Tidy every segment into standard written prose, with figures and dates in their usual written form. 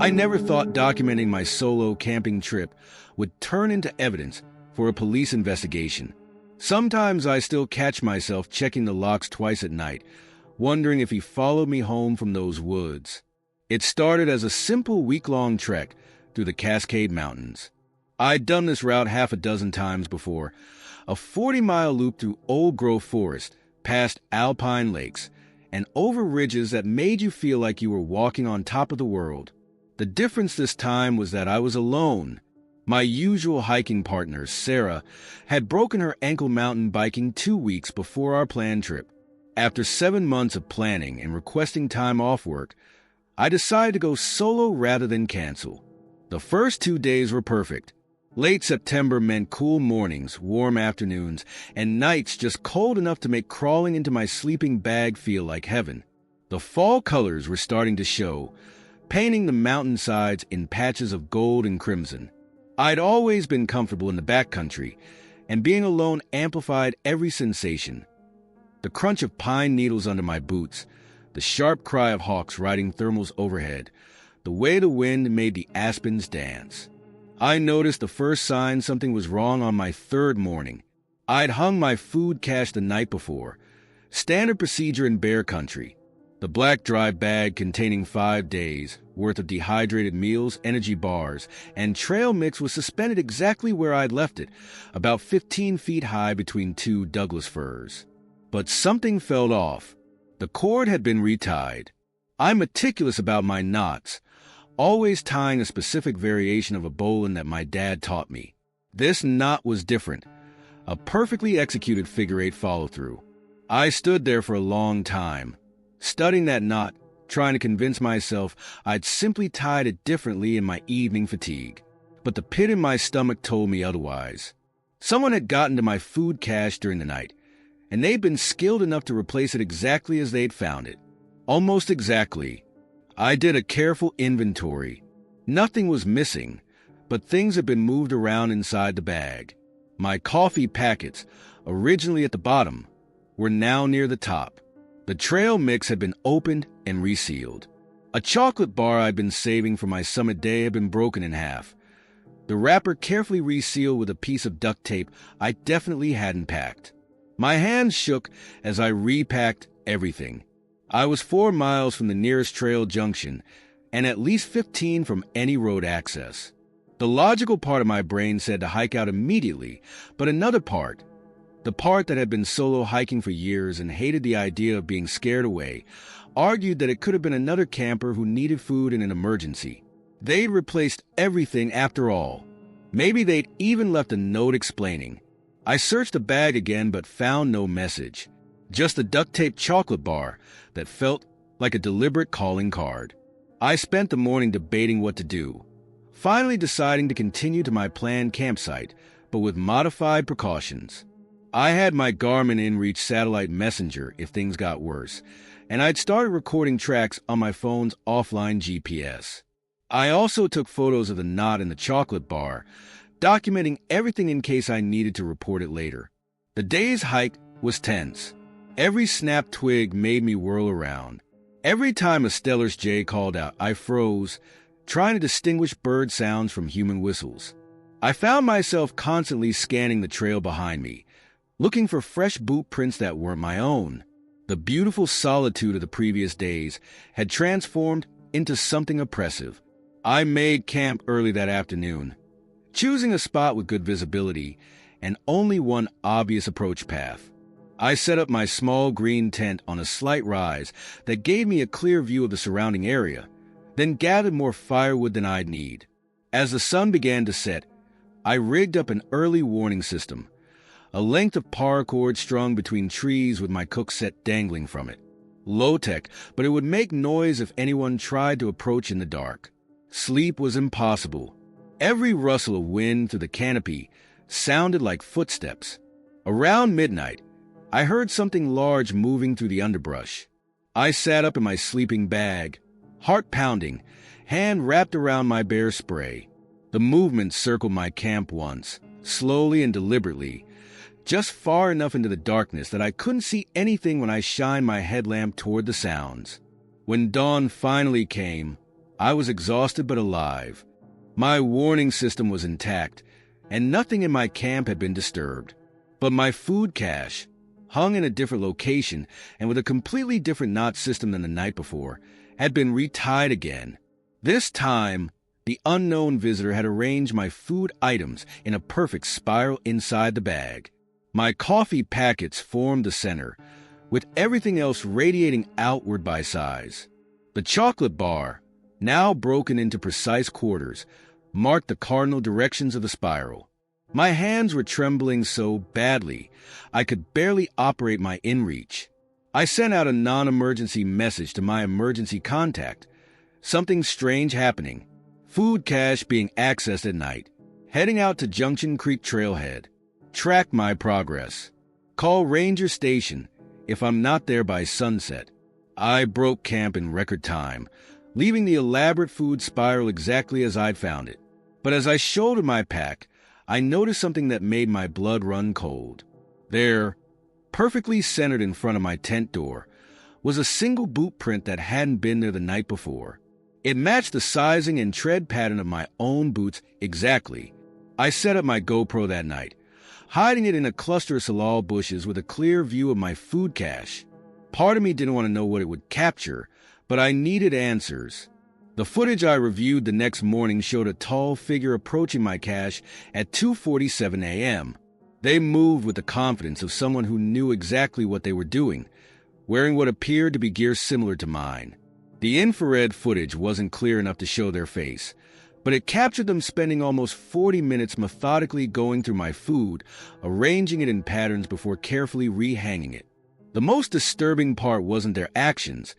I never thought documenting my solo camping trip would turn into evidence for a police investigation. Sometimes I still catch myself checking the locks twice at night, wondering if he followed me home from those woods. It started as a simple week-long trek through the Cascade Mountains. I'd done this route half a dozen times before, a 40-mile loop through old-growth forest, past alpine lakes, and over ridges that made you feel like you were walking on top of the world. The difference this time was that I was alone. My usual hiking partner, Sarah, had broken her ankle mountain biking 2 weeks before our planned trip. After 7 months of planning and requesting time off work, I decided to go solo rather than cancel. The first 2 days were perfect. Late September meant cool mornings, warm afternoons, and nights just cold enough to make crawling into my sleeping bag feel like heaven. The fall colors were starting to show, painting the mountainsides in patches of gold and crimson. I'd always been comfortable in the backcountry, and being alone amplified every sensation. The crunch of pine needles under my boots, the sharp cry of hawks riding thermals overhead, the way the wind made the aspens dance. I noticed the first sign something was wrong on my third morning. I'd hung my food cache the night before, standard procedure in bear country. The black dry bag containing 5 days' worth of dehydrated meals, energy bars, and trail mix was suspended exactly where I'd left it, about 15 feet high between 2 Douglas firs. But something fell off. The cord had been retied. I'm meticulous about my knots, always tying a specific variation of a bowline that my dad taught me. This knot was different, a perfectly executed figure-8 follow-through. I stood there for a long time, studying that knot, trying to convince myself I'd simply tied it differently in my evening fatigue. But the pit in my stomach told me otherwise. Someone had gotten to my food cache during the night, and they'd been skilled enough to replace it exactly as they'd found it. Almost exactly. I did a careful inventory. Nothing was missing, but things had been moved around inside the bag. My coffee packets, originally at the bottom, were now near the top. The trail mix had been opened and resealed. A chocolate bar I'd been saving for my summit day had been broken in half. The wrapper carefully resealed with a piece of duct tape I definitely hadn't packed. My hands shook as I repacked everything. I was 4 miles from the nearest trail junction and at least 15 from any road access. The logical part of my brain said to hike out immediately, but another part, the part that had been solo hiking for years and hated the idea of being scared away, argued that it could have been another camper who needed food in an emergency. They'd replaced everything after all. Maybe they'd even left a note explaining. I searched the bag again but found no message. Just a duct-taped chocolate bar that felt like a deliberate calling card. I spent the morning debating what to do, finally deciding to continue to my planned campsite, but with modified precautions. I had my Garmin inReach satellite messenger if things got worse, and I'd started recording tracks on my phone's offline GPS. I also took photos of the knot in the chocolate bar, documenting everything in case I needed to report it later. The day's hike was tense. Every snapped twig made me whirl around. Every time a Stellar's jay called out, I froze, trying to distinguish bird sounds from human whistles. I found myself constantly scanning the trail behind me, looking for fresh boot prints that weren't my own. The beautiful solitude of the previous days had transformed into something oppressive. I made camp early that afternoon, choosing a spot with good visibility and only one obvious approach path. I set up my small green tent on a slight rise that gave me a clear view of the surrounding area, then gathered more firewood than I'd need. As the sun began to set, I rigged up an early warning system, a length of paracord strung between trees with my cook set dangling from it. Low-tech, but it would make noise if anyone tried to approach in the dark. Sleep was impossible. Every rustle of wind through the canopy sounded like footsteps. Around midnight, I heard something large moving through the underbrush. I sat up in my sleeping bag, heart pounding, hand wrapped around my bear spray. The movement circled my camp once, slowly and deliberately, just far enough into the darkness that I couldn't see anything when I shined my headlamp toward the sounds. When dawn finally came, I was exhausted but alive. My warning system was intact, and nothing in my camp had been disturbed. But my food cache, hung in a different location and with a completely different knot system than the night before, had been retied again. This time, the unknown visitor had arranged my food items in a perfect spiral inside the bag. My coffee packets formed the center, with everything else radiating outward by size. The chocolate bar, now broken into precise quarters, marked the cardinal directions of the spiral. My hands were trembling so badly I could barely operate my inReach. I sent out a non-emergency message to my emergency contact. Something strange happening. Food cache being accessed at night. Heading out to Junction Creek Trailhead. Track my progress. Call Ranger Station if I'm not there by sunset. I broke camp in record time, leaving the elaborate food spiral exactly as I'd found it. But as I shouldered my pack, I noticed something that made my blood run cold. There, perfectly centered in front of my tent door, was a single boot print that hadn't been there the night before. It matched the sizing and tread pattern of my own boots exactly. I set up my GoPro that night, hiding it in a cluster of salal bushes with a clear view of my food cache. Part of me didn't want to know what it would capture, but I needed answers. The footage I reviewed the next morning showed a tall figure approaching my cache at 2:47 a.m. They moved with the confidence of someone who knew exactly what they were doing, wearing what appeared to be gear similar to mine. The infrared footage wasn't clear enough to show their face, but it captured them spending almost 40 minutes methodically going through my food, arranging it in patterns before carefully rehanging it. The most disturbing part wasn't their actions,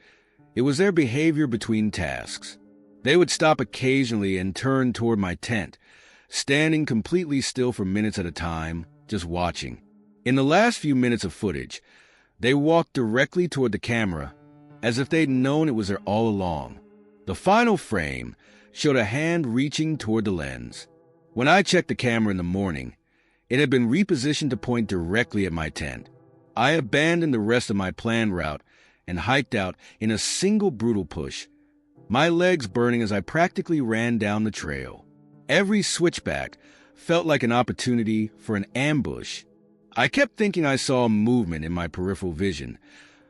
it was their behavior between tasks. They would stop occasionally and turn toward my tent, standing completely still for minutes at a time, just watching. In the last few minutes of footage, they walked directly toward the camera, as if they'd known it was there all along. The final frame showed a hand reaching toward the lens. When I checked the camera in the morning, it had been repositioned to point directly at my tent. I abandoned the rest of my planned route and hiked out in a single brutal push, my legs burning as I practically ran down the trail. Every switchback felt like an opportunity for an ambush. I kept thinking I saw movement in my peripheral vision,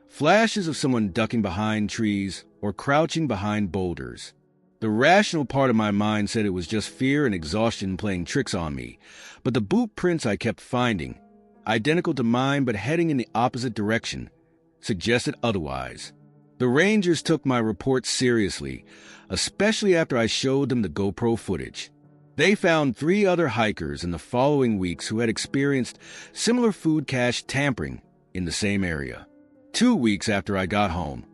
flashes of someone ducking behind trees or crouching behind boulders. The rational part of my mind said it was just fear and exhaustion playing tricks on me, but the boot prints I kept finding, identical to mine but heading in the opposite direction, suggested otherwise. The Rangers took my report seriously, especially after I showed them the GoPro footage. They found 3 other hikers in the following weeks who had experienced similar food cache tampering in the same area. 2 weeks after I got home,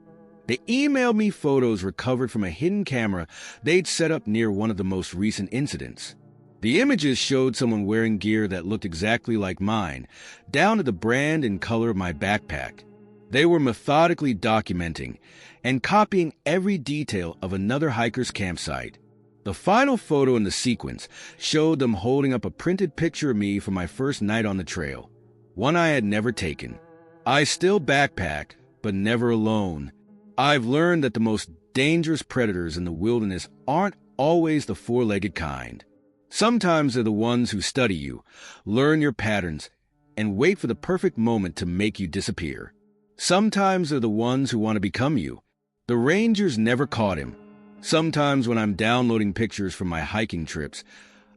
they emailed me photos recovered from a hidden camera they'd set up near one of the most recent incidents. The images showed someone wearing gear that looked exactly like mine, down to the brand and color of my backpack. They were methodically documenting and copying every detail of another hiker's campsite. The final photo in the sequence showed them holding up a printed picture of me from my first night on the trail, one I had never taken. I still backpack, but never alone. I've learned that the most dangerous predators in the wilderness aren't always the 4-legged kind. Sometimes they're the ones who study you, learn your patterns, and wait for the perfect moment to make you disappear. Sometimes they're the ones who want to become you. The Rangers never caught him. Sometimes when I'm downloading pictures from my hiking trips,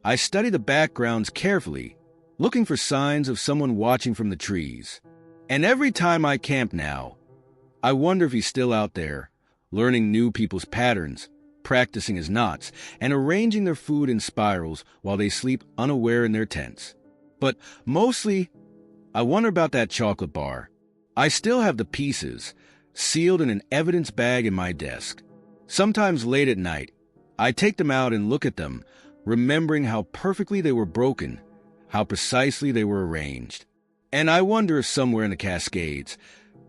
I study the backgrounds carefully, looking for signs of someone watching from the trees. And every time I camp now, I wonder if he's still out there, learning new people's patterns, practicing his knots, and arranging their food in spirals while they sleep unaware in their tents. But mostly, I wonder about that chocolate bar. I still have the pieces, sealed in an evidence bag in my desk. Sometimes late at night, I take them out and look at them, remembering how perfectly they were broken, how precisely they were arranged. And I wonder if somewhere in the Cascades,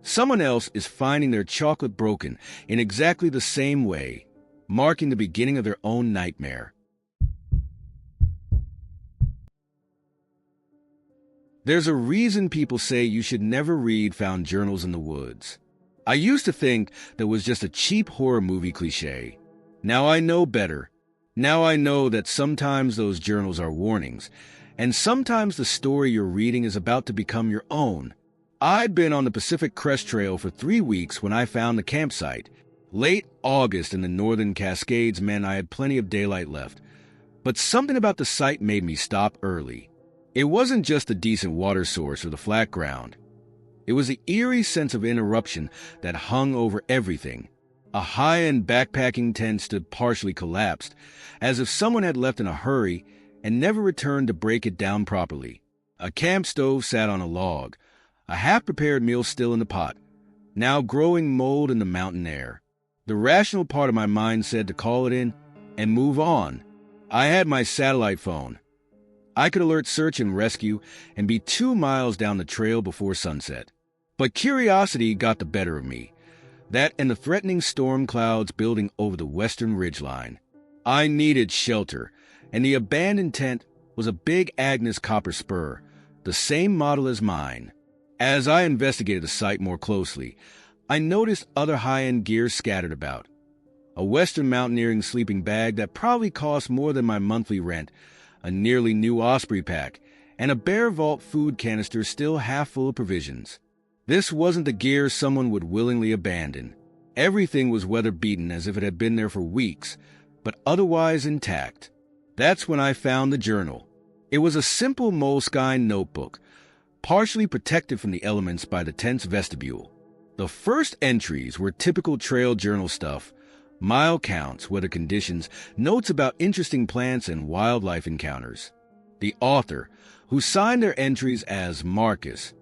someone else is finding their chocolate broken in exactly the same way, marking the beginning of their own nightmare. There's a reason people say you should never read found journals in the woods. I used to think that was just a cheap horror movie cliche. Now I know better. Now I know that sometimes those journals are warnings, and sometimes the story you're reading is about to become your own. I'd been on the Pacific Crest Trail for 3 weeks when I found the campsite. Late August in the northern Cascades meant I had plenty of daylight left, but something about the site made me stop early. It wasn't just a decent water source or the flat ground. It was the eerie sense of interruption that hung over everything. A high-end backpacking tent stood partially collapsed, as if someone had left in a hurry and never returned to break it down properly. A camp stove sat on a log, a half-prepared meal still in the pot, now growing mold in the mountain air. The rational part of my mind said to call it in and move on. I had my satellite phone. I could alert search and rescue and be 2 miles down the trail before sunset. But curiosity got the better of me. That and the threatening storm clouds building over the western ridgeline. I needed shelter, and the abandoned tent was a big Agnes copper spur, the same model as mine. As I investigated the site more closely, I noticed other high-end gear scattered about. A Western mountaineering sleeping bag that probably cost more than my monthly rent, a nearly new Osprey pack, and a Bear Vault food canister still half full of provisions. This wasn't the gear someone would willingly abandon. Everything was weather-beaten as if it had been there for weeks, but otherwise intact. That's when I found the journal. It was a simple moleskine notebook, partially protected from the elements by the tent's vestibule. The first entries were typical trail journal stuff: mile counts, weather conditions, notes about interesting plants and wildlife encounters. The author, who signed their entries as Marcus,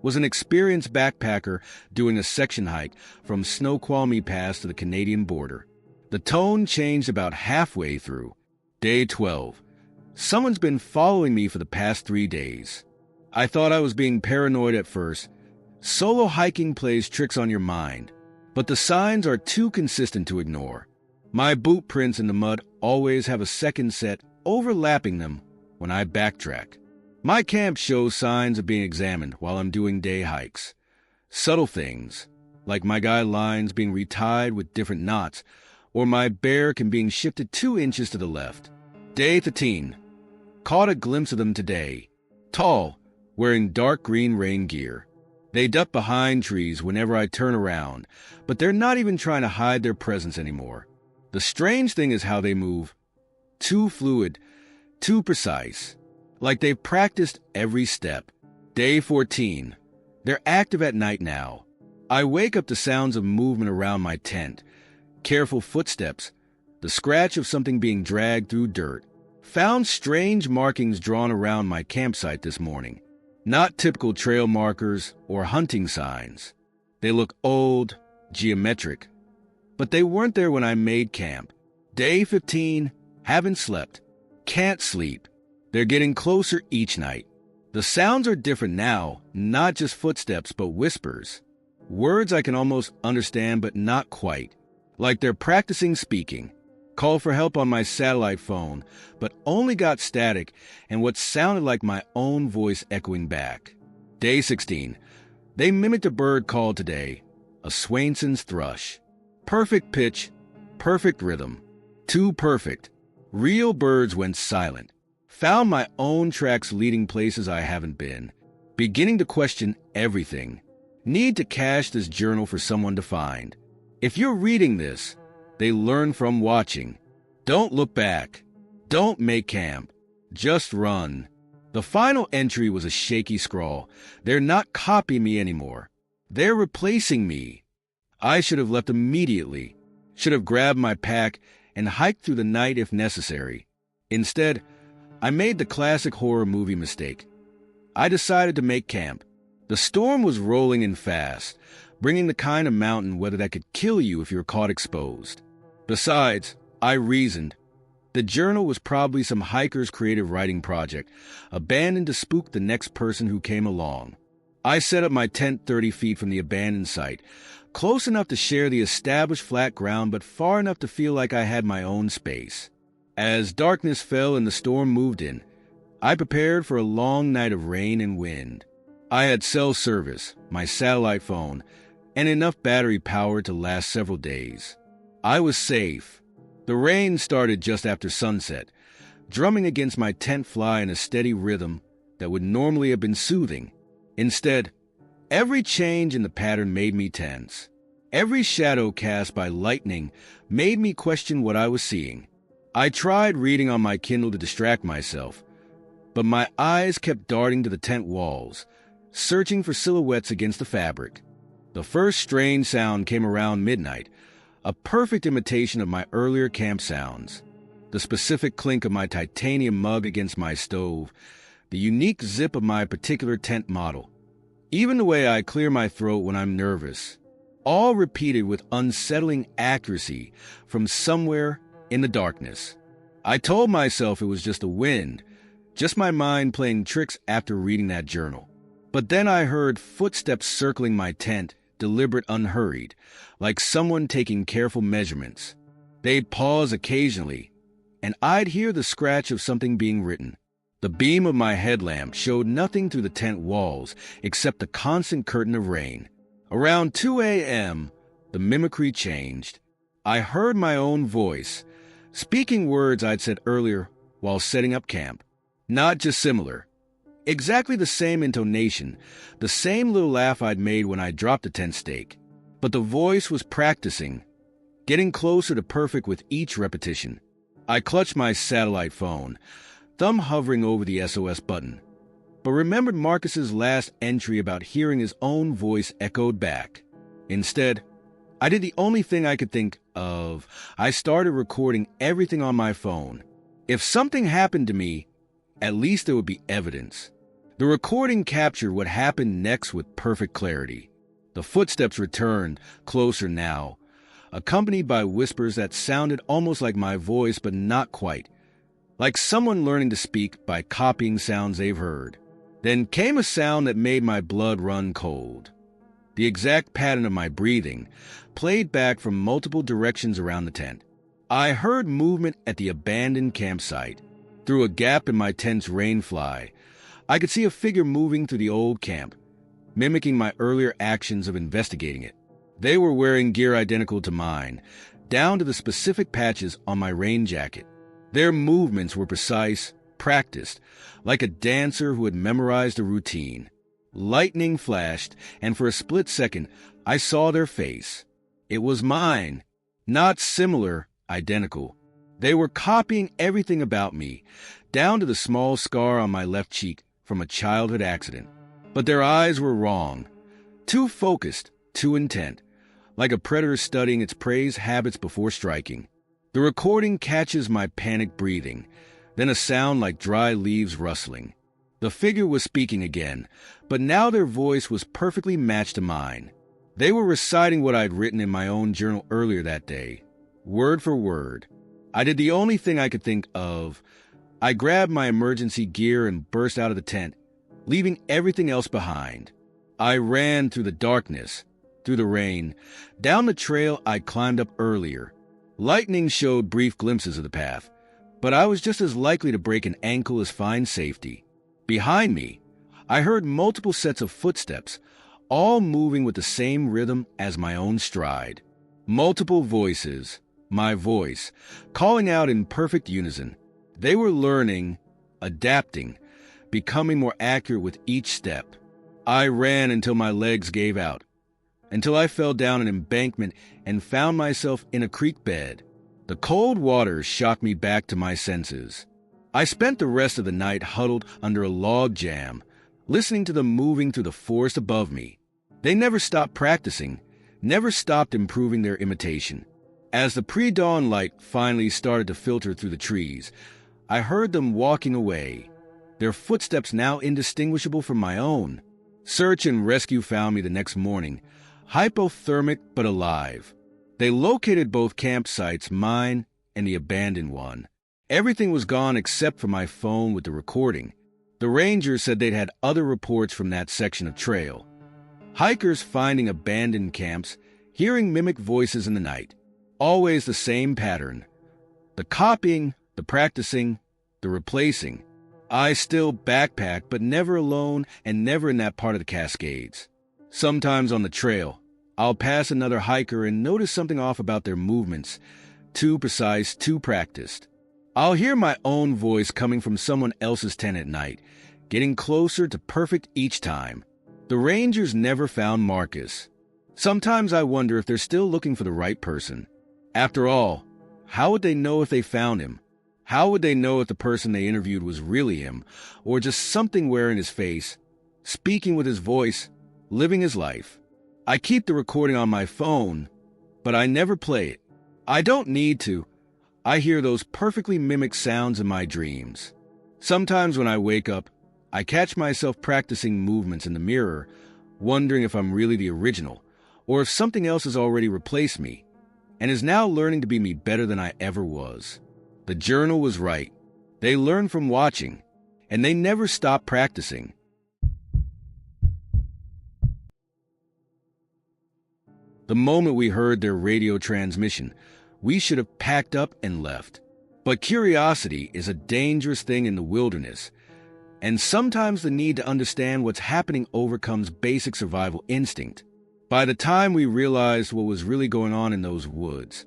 was an experienced backpacker doing a section hike from Snoqualmie Pass to the Canadian border. The tone changed about halfway through. Day 12. Someone's been following me for the past 3 days. I thought I was being paranoid at first. Solo hiking plays tricks on your mind, but the signs are too consistent to ignore. My boot prints in the mud always have a second set overlapping them when I backtrack. My camp shows signs of being examined while I'm doing day hikes. Subtle things, like my guide lines being retied with different knots, or my bear can being shifted 2 inches to the left. Day 13. Caught a glimpse of them today. Tall, wearing dark green rain gear. They duck behind trees whenever I turn around, but they're not even trying to hide their presence anymore. The strange thing is how they move. Too fluid, too precise. Like they've practiced every step. Day 14. They're active at night now. I wake up to sounds of movement around my tent. Careful footsteps. The scratch of something being dragged through dirt. Found strange markings drawn around my campsite this morning. Not typical trail markers or hunting signs. They look old, geometric. But they weren't there when I made camp. Day 15. Haven't slept. Can't sleep. They're getting closer each night. The sounds are different now, not just footsteps, but whispers. Words I can almost understand, but not quite. Like they're practicing speaking. Called for help on my satellite phone, but only got static and what sounded like my own voice echoing back. Day 16. They mimicked a bird call today, a Swainson's thrush. Perfect pitch, perfect rhythm. Too perfect. Real birds went silent. Found my own tracks leading places I haven't been. Beginning to question everything. Need to cache this journal for someone to find. If you're reading this, they learn from watching. Don't look back. Don't make camp. Just run. The final entry was a shaky scrawl. They're not copying me anymore. They're replacing me. I should have left immediately. Should have grabbed my pack and hiked through the night if necessary. Instead, I made the classic horror movie mistake. I decided to make camp. The storm was rolling in fast, bringing the kind of mountain weather that could kill you if you're caught exposed. Besides, I reasoned, the journal was probably some hiker's creative writing project, abandoned to spook the next person who came along. I set up my tent 30 feet from the abandoned site, close enough to share the established flat ground but far enough to feel like I had my own space. As darkness fell and the storm moved in, I prepared for a long night of rain and wind. I had cell service, my satellite phone, and enough battery power to last several days. I was safe. The rain started just after sunset, drumming against my tent fly in a steady rhythm that would normally have been soothing. Instead, every change in the pattern made me tense. Every shadow cast by lightning made me question what I was seeing. I tried reading on my Kindle to distract myself, but my eyes kept darting to the tent walls, searching for silhouettes against the fabric. The first strange sound came around midnight, a perfect imitation of my earlier camp sounds. The specific clink of my titanium mug against my stove, the unique zip of my particular tent model, even the way I clear my throat when I'm nervous, all repeated with unsettling accuracy from somewhere in the darkness. I told myself it was just the wind, just my mind playing tricks after reading that journal. But then I heard footsteps circling my tent, deliberate, unhurried, like someone taking careful measurements. They'd pause occasionally, and I'd hear the scratch of something being written. The beam of my headlamp showed nothing through the tent walls except the constant curtain of rain. Around 2 a.m., the mimicry changed. I heard my own voice, speaking words I'd said earlier while setting up camp. Not just similar. Exactly the same intonation, the same little laugh I'd made when I dropped a tent stake. But the voice was practicing, getting closer to perfect with each repetition. I clutched my satellite phone, thumb hovering over the SOS button, but remembered Marcus's last entry about hearing his own voice echoed back. Instead, I did the only thing I could think of. I started recording everything on my phone. If something happened to me, at least there would be evidence. The recording captured what happened next with perfect clarity. The footsteps returned, closer now, accompanied by whispers that sounded almost like my voice but not quite, like someone learning to speak by copying sounds they've heard. Then came a sound that made my blood run cold. The exact pattern of my breathing, played back from multiple directions around the tent. I heard movement at the abandoned campsite. Through a gap in my tent's rainfly, I could see a figure moving through the old camp, mimicking my earlier actions of investigating it. They were wearing gear identical to mine, down to the specific patches on my rain jacket. Their movements were precise, practiced, like a dancer who had memorized a routine. Lightning flashed, and for a split second, I saw their face. It was mine. Not similar, identical. They were copying everything about me, down to the small scar on my left cheek from a childhood accident. But their eyes were wrong. Too focused, too intent, like a predator studying its prey's habits before striking. The recording catches my panicked breathing, then a sound like dry leaves rustling. The figure was speaking again, but now their voice was perfectly matched to mine. They were reciting what I'd written in my own journal earlier that day, word for word. I did the only thing I could think of. I grabbed my emergency gear and burst out of the tent, leaving everything else behind. I ran through the darkness, through the rain, down the trail I'd climbed up earlier. Lightning showed brief glimpses of the path, but I was just as likely to break an ankle as find safety. Behind me, I heard multiple sets of footsteps, all moving with the same rhythm as my own stride. Multiple voices, my voice, calling out in perfect unison. They were learning, adapting, becoming more accurate with each step. I ran until my legs gave out, until I fell down an embankment and found myself in a creek bed. The cold water shocked me back to my senses. I spent the rest of the night huddled under a log jam, listening to them moving through the forest above me. They never stopped practicing, never stopped improving their imitation. As the pre-dawn light finally started to filter through the trees, I heard them walking away, their footsteps now indistinguishable from my own. Search and rescue found me the next morning, hypothermic but alive. They located both campsites, mine and the abandoned one. Everything was gone except for my phone with the recording. The rangers said they'd had other reports from that section of trail. Hikers finding abandoned camps, hearing mimic voices in the night. Always the same pattern. The copying, the practicing, the replacing. I still backpack, but never alone and never in that part of the Cascades. Sometimes on the trail, I'll pass another hiker and notice something off about their movements, too precise, too practiced. I'll hear my own voice coming from someone else's tent at night, getting closer to perfect each time. The Rangers never found Marcus. Sometimes I wonder if they're still looking for the right person. After all, how would they know if they found him? How would they know if the person they interviewed was really him, or just something wearing his face, speaking with his voice, living his life? I keep the recording on my phone, but I never play it. I don't need to. I hear those perfectly mimicked sounds in my dreams. Sometimes when I wake up, I catch myself practicing movements in the mirror, wondering if I'm really the original, or if something else has already replaced me, and is now learning to be me better than I ever was. The journal was right. They learn from watching, and they never stop practicing. The moment we heard their radio transmission, we should have packed up and left. But curiosity is a dangerous thing in the wilderness, and sometimes the need to understand what's happening overcomes basic survival instinct. By the time we realized what was really going on in those woods,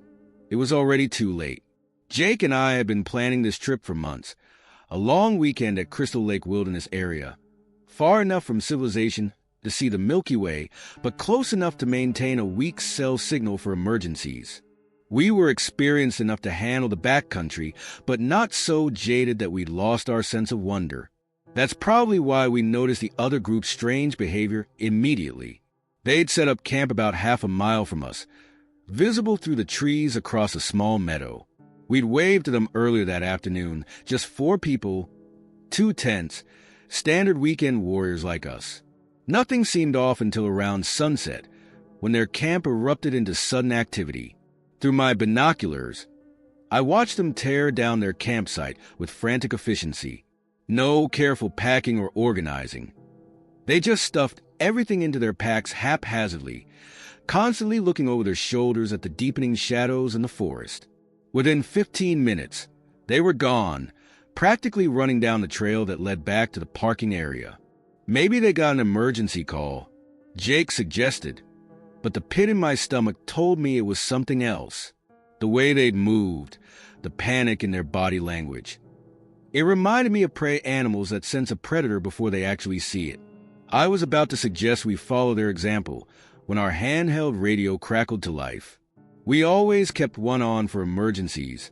it was already too late. Jake and I had been planning this trip for months, a long weekend at Crystal Lake Wilderness area, far enough from civilization to see the Milky Way, but close enough to maintain a weak cell signal for emergencies. We were experienced enough to handle the backcountry, but not so jaded that we'd lost our sense of wonder. That's probably why we noticed the other group's strange behavior immediately. They'd set up camp about half a mile from us, visible through the trees across a small meadow. We'd waved to them earlier that afternoon, just 4 people, 2 tents, standard weekend warriors like us. Nothing seemed off until around sunset, when their camp erupted into sudden activity. Through my binoculars, I watched them tear down their campsite with frantic efficiency. No careful packing or organizing. They just stuffed everything into their packs haphazardly, constantly looking over their shoulders at the deepening shadows in the forest. Within 15 minutes, they were gone, practically running down the trail that led back to the parking area. Maybe they got an emergency call, Jake suggested, but the pit in my stomach told me it was something else. The way they'd moved, the panic in their body language. It reminded me of prey animals that sense a predator before they actually see it. I was about to suggest we follow their example when our handheld radio crackled to life. We always kept one on for emergencies,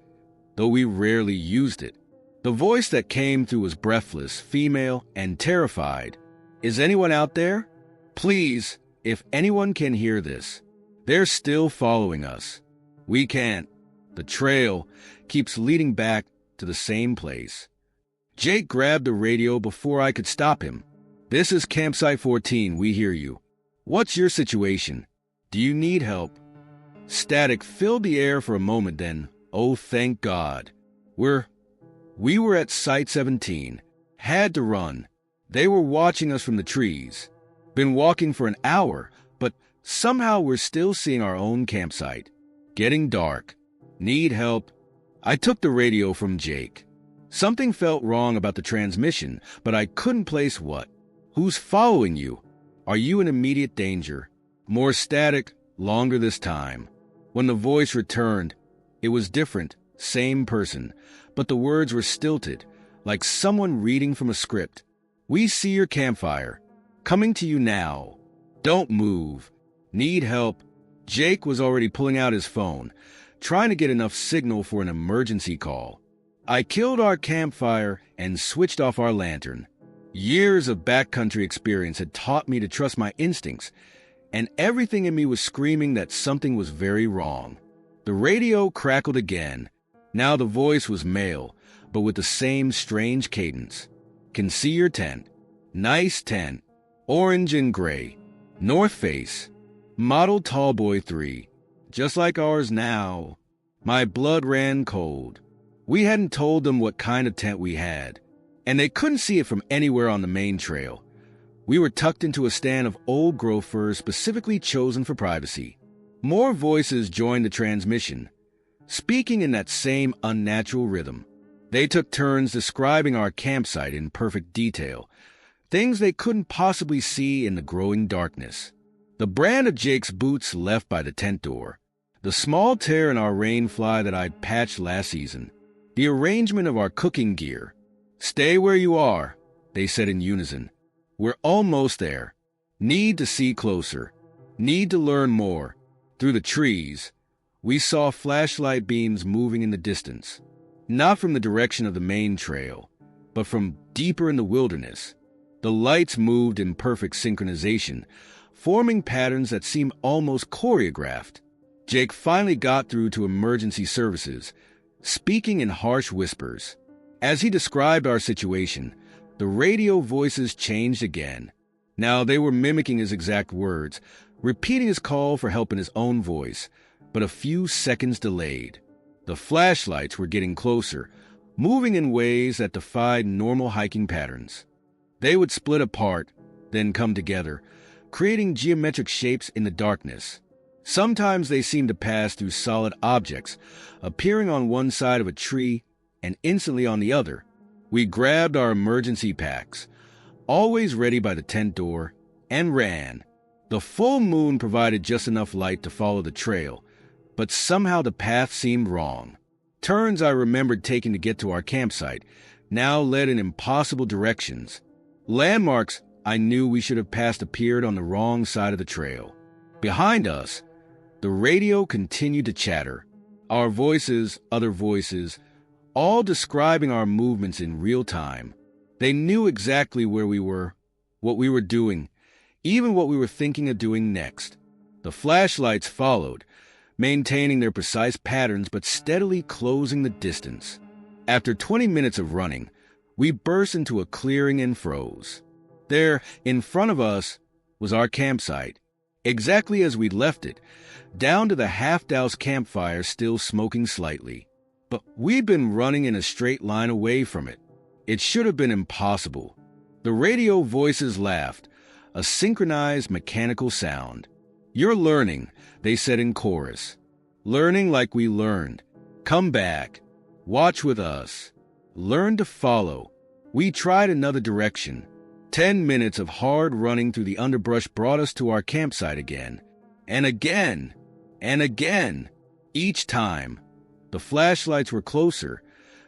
though we rarely used it. The voice that came through was breathless, female, and terrified. Is anyone out there? Please, if anyone can hear this. They're still following us. We can't. The trail keeps leading back to the same place. Jake grabbed the radio before I could stop him. This is Campsite 14, we hear you. What's your situation? Do you need help? Static filled the air for a moment, then, oh thank God. We were at Site 17. Had to run. They were watching us from the trees. Been walking for an hour, but somehow we're still seeing our own campsite. Getting dark. Need help. I took the radio from Jake. Something felt wrong about the transmission, but I couldn't place what. Who's following you? Are you in immediate danger? More static, longer this time. When the voice returned, it was different, same person, but the words were stilted, like someone reading from a script. We see your campfire. Coming to you now. Don't move. Need help. Jake was already pulling out his phone, trying to get enough signal for an emergency call. I killed our campfire and switched off our lantern. Years of backcountry experience had taught me to trust my instincts, and everything in me was screaming that something was very wrong. The radio crackled again. Now the voice was male, but with the same strange cadence. Can see your tent. Nice tent. Orange and gray. North face. Model Tallboy 3. Just like ours now. My blood ran cold. We hadn't told them what kind of tent we had, and they couldn't see it from anywhere on the main trail. We were tucked into a stand of old-growth firs specifically chosen for privacy. More voices joined the transmission, speaking in that same unnatural rhythm. They took turns describing our campsite in perfect detail, things they couldn't possibly see in the growing darkness. The brand of Jake's boots left by the tent door, The small tear in our rain fly that I'd patched last season. The arrangement of our cooking gear. "Stay where you are," they said in unison. "We're almost there. Need to see closer. Need to learn more." Through the trees, we saw flashlight beams moving in the distance. Not from the direction of the main trail, but from deeper in the wilderness. The lights moved in perfect synchronization, forming patterns that seemed almost choreographed. Jake finally got through to emergency services, speaking in harsh whispers. As he described our situation, the radio voices changed again. Now they were mimicking his exact words, repeating his call for help in his own voice, but a few seconds delayed. The flashlights were getting closer, moving in ways that defied normal hiking patterns. They would split apart, then come together, creating geometric shapes in the darkness. Sometimes they seemed to pass through solid objects, appearing on one side of a tree and instantly on the other. We grabbed our emergency packs, always ready by the tent door, and ran. The full moon provided just enough light to follow the trail, but somehow the path seemed wrong. Turns I remembered taking to get to our campsite now led in impossible directions. Landmarks I knew we should have passed appeared on the wrong side of the trail. Behind us, the radio continued to chatter. Our voices, other voices, all describing our movements in real time. They knew exactly where we were, what we were doing, even what we were thinking of doing next. The flashlights followed, maintaining their precise patterns but steadily closing the distance. After 20 minutes of running, we burst into a clearing and froze. There, in front of us, was our campsite, exactly as we'd left it, down to the half-doused campfire still smoking slightly. But we'd been running in a straight line away from it. It should have been impossible. The radio voices laughed, a synchronized mechanical sound. "You're learning," they said in chorus. "Learning like we learned. Come back. Watch with us. Learn to follow." We tried another direction. 10 minutes of hard running through the underbrush brought us to our campsite again. And again. And again. Each time. The flashlights were closer,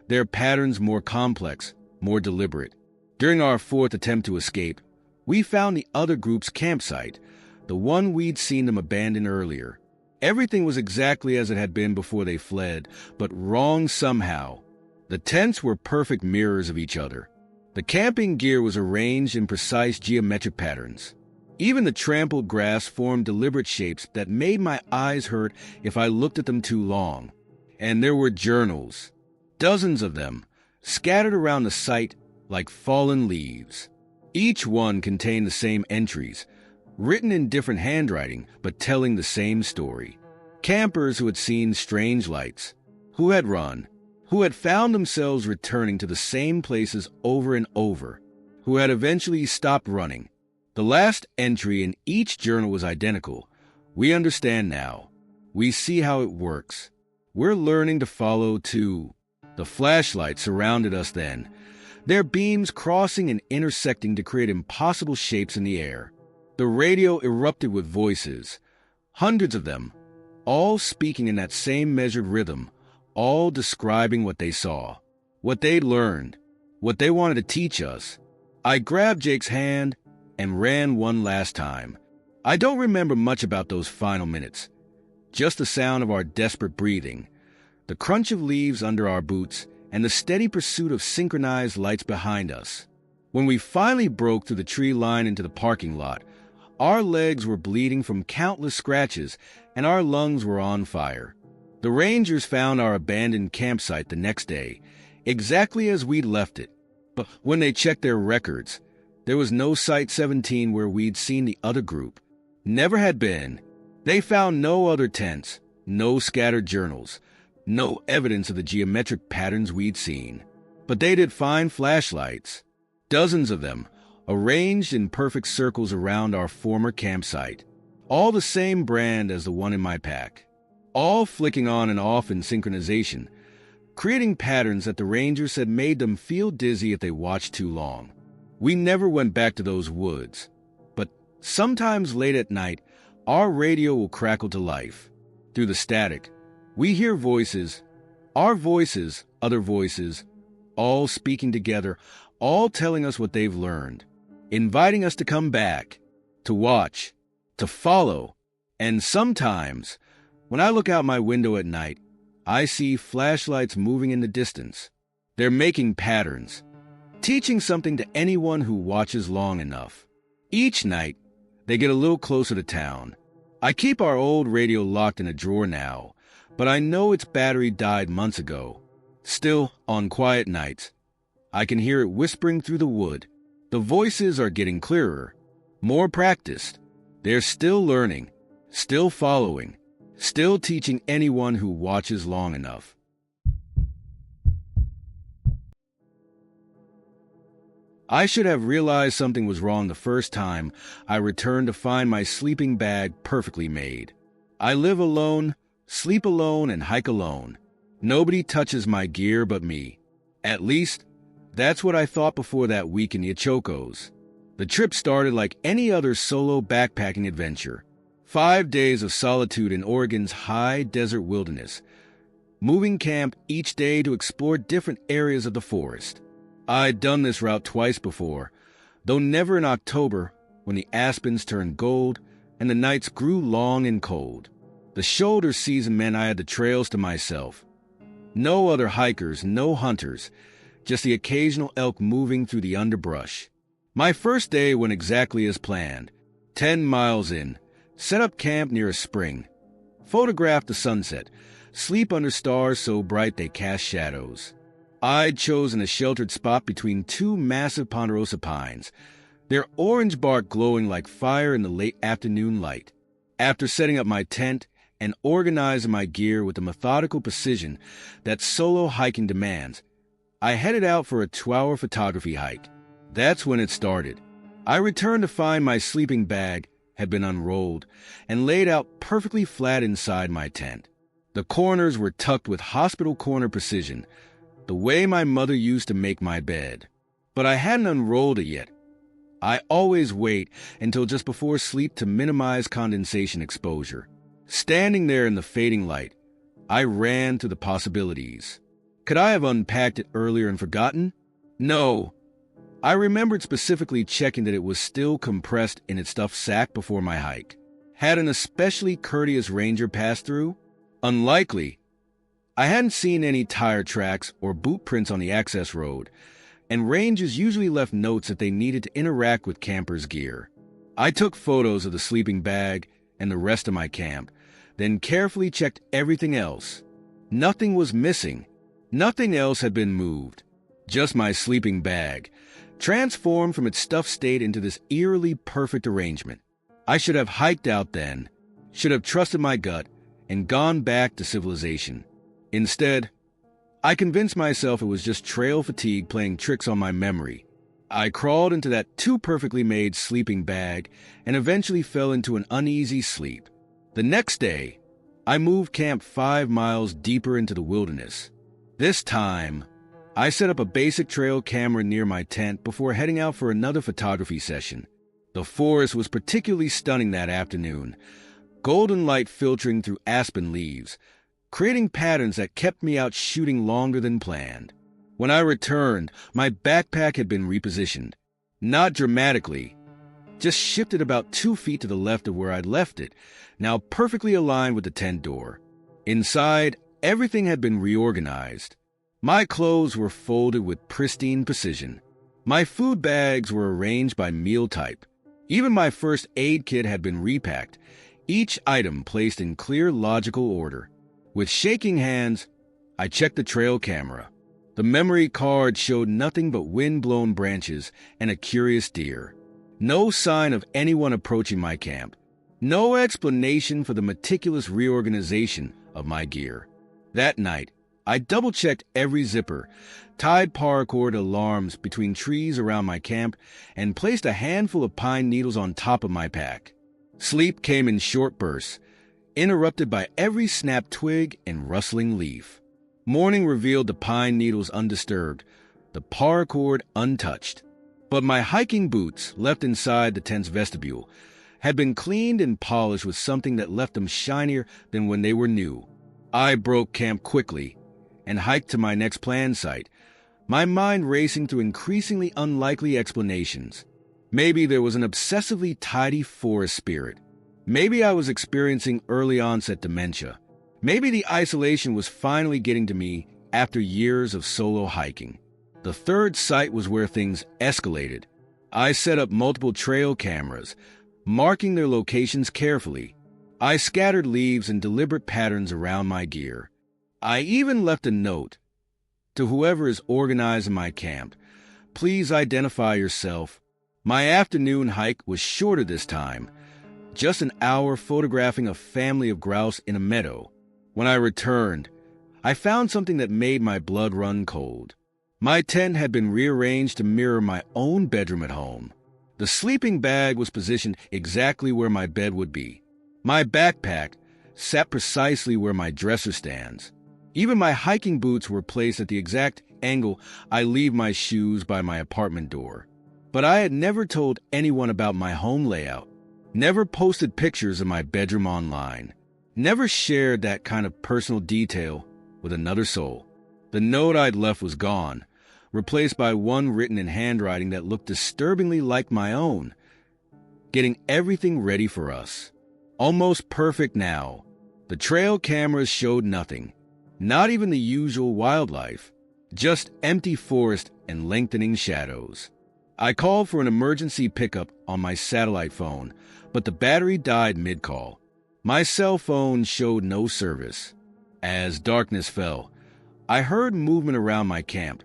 their patterns more complex, more deliberate. During our fourth attempt to escape, we found the other group's campsite, the one we'd seen them abandon earlier. Everything was exactly as it had been before they fled, but wrong somehow. The tents were perfect mirrors of each other. The camping gear was arranged in precise geometric patterns. Even the trampled grass formed deliberate shapes that made my eyes hurt if I looked at them too long. And there were journals, dozens of them, scattered around the site like fallen leaves. Each one contained the same entries, written in different handwriting but telling the same story. Campers who had seen strange lights, who had run, who had found themselves returning to the same places over and over, who had eventually stopped running. The last entry in each journal was identical. We understand now. We see how it works. We're learning to follow, too. The flashlights surrounded us then, their beams crossing and intersecting to create impossible shapes in the air. The radio erupted with voices, hundreds of them, all speaking in that same measured rhythm, all describing what they saw, what they'd learned, what they wanted to teach us. I grabbed Jake's hand and ran one last time. I don't remember much about those final minutes, just the sound of our desperate breathing, the crunch of leaves under our boots, and the steady pursuit of synchronized lights behind us. When we finally broke through the tree line into the parking lot, our legs were bleeding from countless scratches and our lungs were on fire. The rangers found our abandoned campsite the next day, exactly as we'd left it. But when they checked their records, there was no Site 17 where we'd seen the other group. Never had been. They found no other tents, no scattered journals, no evidence of the geometric patterns we'd seen. But they did find flashlights, dozens of them, arranged in perfect circles around our former campsite, all the same brand as the one in my pack, all flicking on and off in synchronization, creating patterns that the rangers said made them feel dizzy if they watched too long. We never went back to those woods, but sometimes late at night, our radio will crackle to life. Through the static, we hear voices, our voices, other voices, all speaking together, all telling us what they've learned, inviting us to come back, to watch, to follow. And sometimes, when I look out my window at night, I see flashlights moving in the distance. They're making patterns, teaching something to anyone who watches long enough. Each night, they get a little closer to town. I keep our old radio locked in a drawer now, but I know its battery died months ago. Still, on quiet nights, I can hear it whispering through the wood. The voices are getting clearer, more practiced. They're still learning, still following, still teaching anyone who watches long enough. I should have realized something was wrong the first time I returned to find my sleeping bag perfectly made. I live alone, sleep alone, and hike alone. Nobody touches my gear but me. At least, that's what I thought before that week in the Ochocos. The trip started like any other solo backpacking adventure. 5 days of solitude in Oregon's high desert wilderness, moving camp each day to explore different areas of the forest. I'd done this route twice before, though never in October when the aspens turned gold and the nights grew long and cold. The shoulder season meant I had the trails to myself. No other hikers, no hunters, just the occasional elk moving through the underbrush. My first day went exactly as planned. 10 miles in, set up camp near a spring, photographed the sunset, sleep under stars so bright they cast shadows. I'd chosen a sheltered spot between two massive ponderosa pines, their orange bark glowing like fire in the late afternoon light. After setting up my tent and organizing my gear with the methodical precision that solo hiking demands, I headed out for a 2-hour photography hike. That's when it started. I returned to find my sleeping bag had been unrolled and laid out perfectly flat inside my tent. The corners were tucked with hospital corner precision, the way my mother used to make my bed. But I hadn't unrolled it yet. I always wait until just before sleep to minimize condensation exposure. Standing there in the fading light, I ran through the possibilities. Could I have unpacked it earlier and forgotten? No. I remembered specifically checking that it was still compressed in its stuffed sack before my hike. Had an especially courteous ranger pass through? Unlikely. I hadn't seen any tire tracks or boot prints on the access road, and rangers usually left notes that they needed to interact with campers' gear. I took photos of the sleeping bag and the rest of my camp, then carefully checked everything else. Nothing was missing. Nothing else had been moved. Just my sleeping bag, transformed from its stuffed state into this eerily perfect arrangement. I should have hiked out then, should have trusted my gut, and gone back to civilization. Instead, I convinced myself it was just trail fatigue playing tricks on my memory. I crawled into that too perfectly made sleeping bag and eventually fell into an uneasy sleep. The next day, I moved camp 5 miles deeper into the wilderness. This time, I set up a basic trail camera near my tent before heading out for another photography session. The forest was particularly stunning that afternoon, golden light filtering through aspen leaves, creating patterns that kept me out shooting longer than planned. When I returned, my backpack had been repositioned. Not dramatically, just shifted about 2 feet to the left of where I'd left it, now perfectly aligned with the tent door. Inside, everything had been reorganized. My clothes were folded with pristine precision. My food bags were arranged by meal type. Even my first aid kit had been repacked, each item placed in clear, logical order. With shaking hands, I checked the trail camera. The memory card showed nothing but wind-blown branches and a curious deer. No sign of anyone approaching my camp. No explanation for the meticulous reorganization of my gear. That night, I double-checked every zipper, tied paracord alarms between trees around my camp, and placed a handful of pine needles on top of my pack. Sleep came in short bursts, interrupted by every snapped twig and rustling leaf. Morning revealed the pine needles undisturbed, the paracord untouched. But my hiking boots, left inside the tent's vestibule, had been cleaned and polished with something that left them shinier than when they were new. I broke camp quickly and hiked to my next planned site, my mind racing through increasingly unlikely explanations. Maybe there was an obsessively tidy forest spirit. Maybe I was experiencing early onset dementia. Maybe the isolation was finally getting to me after years of solo hiking. The third site was where things escalated. I set up multiple trail cameras, marking their locations carefully. I scattered leaves in deliberate patterns around my gear. I even left a note to whoever is organizing my camp. Please identify yourself. My afternoon hike was shorter this time, just an hour photographing a family of grouse in a meadow. When I returned, I found something that made my blood run cold. My tent had been rearranged to mirror my own bedroom at home. The sleeping bag was positioned exactly where my bed would be. My backpack sat precisely where my dresser stands. Even my hiking boots were placed at the exact angle I leave my shoes by my apartment door. But I had never told anyone about my home layout, never posted pictures of my bedroom online, never shared that kind of personal detail with another soul. The note I'd left was gone, replaced by one written in handwriting that looked disturbingly like my own. Getting everything ready for us. Almost perfect now. The trail cameras showed nothing, not even the usual wildlife, just empty forest and lengthening shadows. I called for an emergency pickup on my satellite phone, but the battery died mid-call. My cell phone showed no service. As darkness fell, I heard movement around my camp,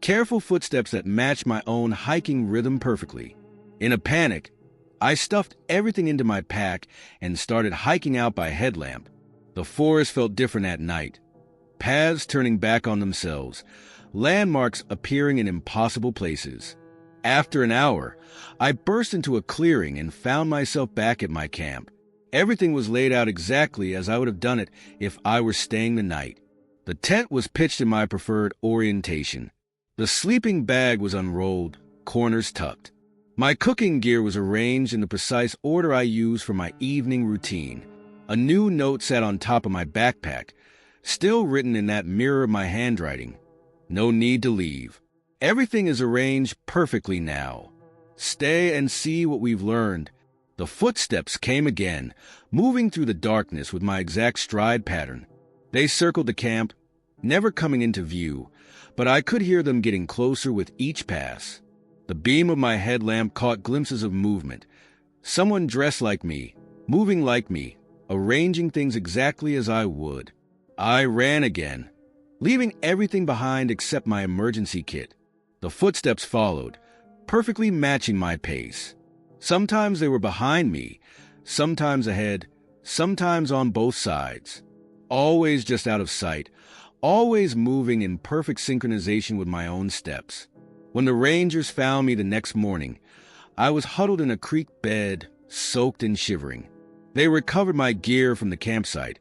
careful footsteps that matched my own hiking rhythm perfectly. In a panic, I stuffed everything into my pack and started hiking out by headlamp. The forest felt different at night, paths turning back on themselves, landmarks appearing in impossible places. After an hour, I burst into a clearing and found myself back at my camp. Everything was laid out exactly as I would have done it if I were staying the night. The tent was pitched in my preferred orientation. The sleeping bag was unrolled, corners tucked. My cooking gear was arranged in the precise order I used for my evening routine. A new note sat on top of my backpack, still written in that mirror of my handwriting. No need to leave. Everything is arranged perfectly now. Stay and see what we've learned. The footsteps came again, moving through the darkness with my exact stride pattern. They circled the camp, never coming into view, but I could hear them getting closer with each pass. The beam of my headlamp caught glimpses of movement. Someone dressed like me, moving like me, arranging things exactly as I would. I ran again, leaving everything behind except my emergency kit. The footsteps followed, perfectly matching my pace. Sometimes they were behind me, sometimes ahead, sometimes on both sides. Always just out of sight, always moving in perfect synchronization with my own steps. When the rangers found me the next morning, I was huddled in a creek bed, soaked and shivering. They recovered my gear from the campsite,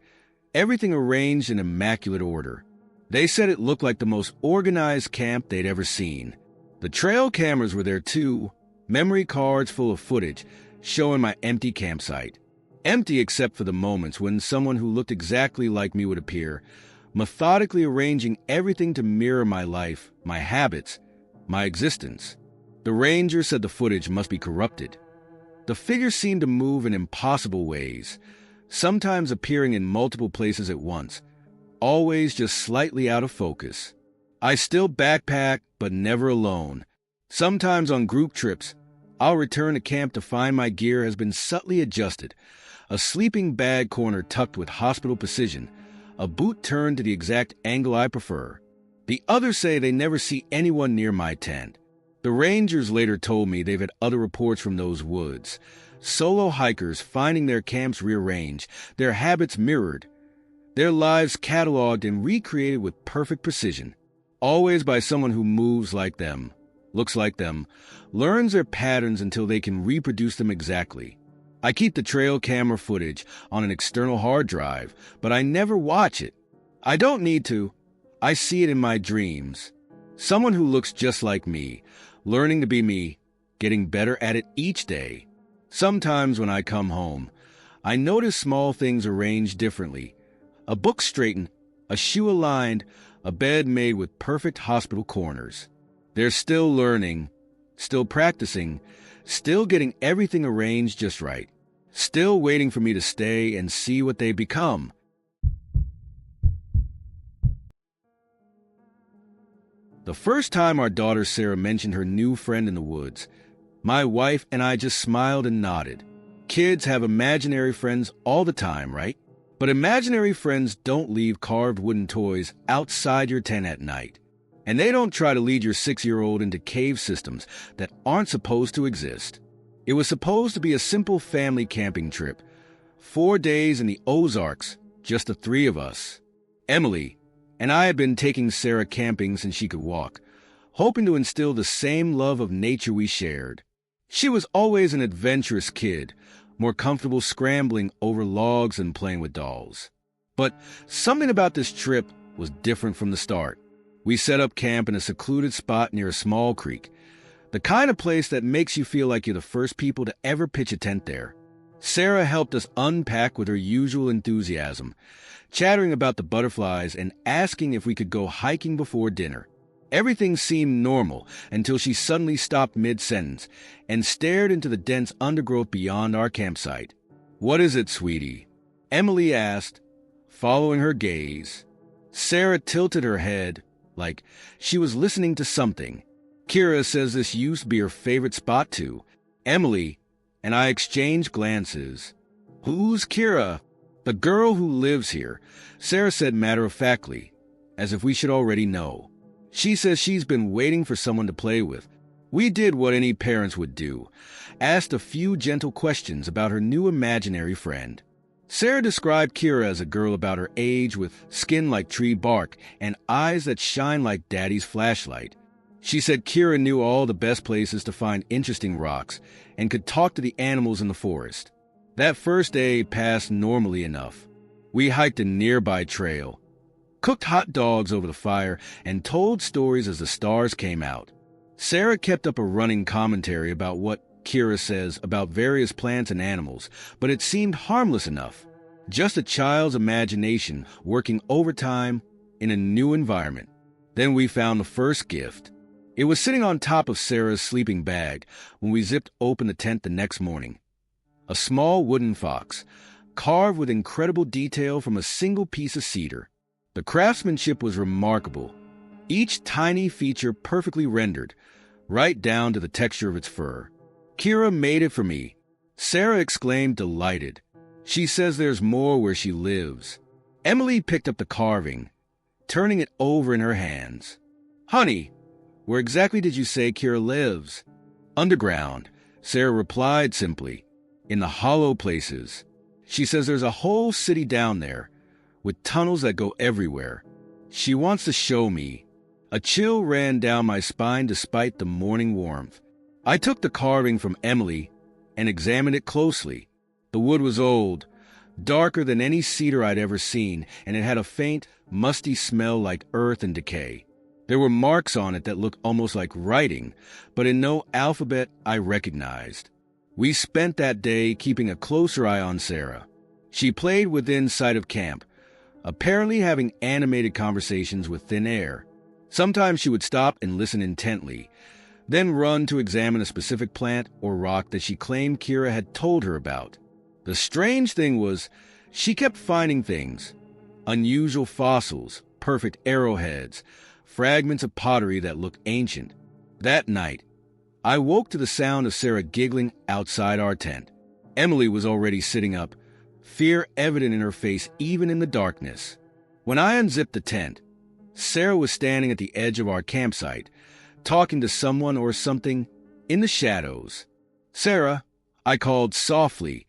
everything arranged in immaculate order. They said it looked like the most organized camp they'd ever seen. The trail cameras were there too, memory cards full of footage showing my empty campsite. Empty except for the moments when someone who looked exactly like me would appear, methodically arranging everything to mirror my life, my habits, my existence. The ranger said the footage must be corrupted. The figures seemed to move in impossible ways, sometimes appearing in multiple places at once, always just slightly out of focus. I still backpack, but never alone. Sometimes on group trips, I'll return to camp to find my gear has been subtly adjusted, a sleeping bag corner tucked with hospital precision, a boot turned to the exact angle I prefer. The others say they never see anyone near my tent. The rangers later told me they've had other reports from those woods. Solo hikers finding their camps rearranged, their habits mirrored, their lives cataloged and recreated with perfect precision. Always by someone who moves like them, looks like them, learns their patterns until they can reproduce them exactly. I keep the trail camera footage on an external hard drive, but I never watch it. I don't need to. I see it in my dreams. Someone who looks just like me, learning to be me, getting better at it each day. Sometimes when I come home, I notice small things arranged differently. A book straightened, a shoe aligned, a bed made with perfect hospital corners. They're still learning, still practicing, still getting everything arranged just right, still waiting for me to stay and see what they become. The first time our daughter Sarah mentioned her new friend in the woods, my wife and I just smiled and nodded. Kids have imaginary friends all the time, right? But imaginary friends don't leave carved wooden toys outside your tent at night. And they don't try to lead your 6-year-old into cave systems that aren't supposed to exist. It was supposed to be a simple family camping trip. 4 days in the Ozarks, just the 3 of us. Emily and I had been taking Sarah camping since she could walk, hoping to instill the same love of nature we shared. She was always an adventurous kid, more comfortable scrambling over logs and playing with dolls. But something about this trip was different from the start. We set up camp in a secluded spot near a small creek, the kind of place that makes you feel like you're the first people to ever pitch a tent there. Sarah helped us unpack with her usual enthusiasm, chattering about the butterflies and asking if we could go hiking before dinner. Everything seemed normal until she suddenly stopped mid-sentence and stared into the dense undergrowth beyond our campsite. "What is it, sweetie?" Emily asked, following her gaze. Sarah tilted her head like she was listening to something. "Kira says this used to be her favorite spot too." Emily and I exchanged glances. "Who's Kira?" "The girl who lives here," Sarah said matter-of-factly, as if we should already know. "She says she's been waiting for someone to play with." We did what any parents would do, asked a few gentle questions about her new imaginary friend. Sarah described Kira as a girl about her age with skin like tree bark and eyes that shine like Daddy's flashlight. She said Kira knew all the best places to find interesting rocks and could talk to the animals in the forest. That first day passed normally enough. We hiked a nearby trail, cooked hot dogs over the fire, and told stories as the stars came out. Sarah kept up a running commentary about what Kira says about various plants and animals, but it seemed harmless enough. Just a child's imagination working overtime in a new environment. Then we found the first gift. It was sitting on top of Sarah's sleeping bag when we zipped open the tent the next morning. A small wooden fox, carved with incredible detail from a single piece of cedar. The craftsmanship was remarkable, each tiny feature perfectly rendered, right down to the texture of its fur. "Kira made it for me," Sarah exclaimed, delighted. "She says there's more where she lives." Emily picked up the carving, turning it over in her hands. "Honey, where exactly did you say Kira lives?" "Underground," Sarah replied simply. "In the hollow places. She says there's a whole city down there, with tunnels that go everywhere. She wants to show me." A chill ran down my spine despite the morning warmth. I took the carving from Emily and examined it closely. The wood was old, darker than any cedar I'd ever seen, and it had a faint, musty smell like earth and decay. There were marks on it that looked almost like writing, but in no alphabet I recognized. We spent that day keeping a closer eye on Sarah. She played within sight of camp, apparently having animated conversations with thin air. Sometimes she would stop and listen intently, then run to examine a specific plant or rock that she claimed Kira had told her about. The strange thing was, she kept finding things. Unusual fossils, perfect arrowheads, fragments of pottery that looked ancient. That night, I woke to the sound of Sarah giggling outside our tent. Emily was already sitting up, fear evident in her face even in the darkness. When I unzipped the tent, Sarah was standing at the edge of our campsite, talking to someone or something in the shadows. "Sarah," I called softly,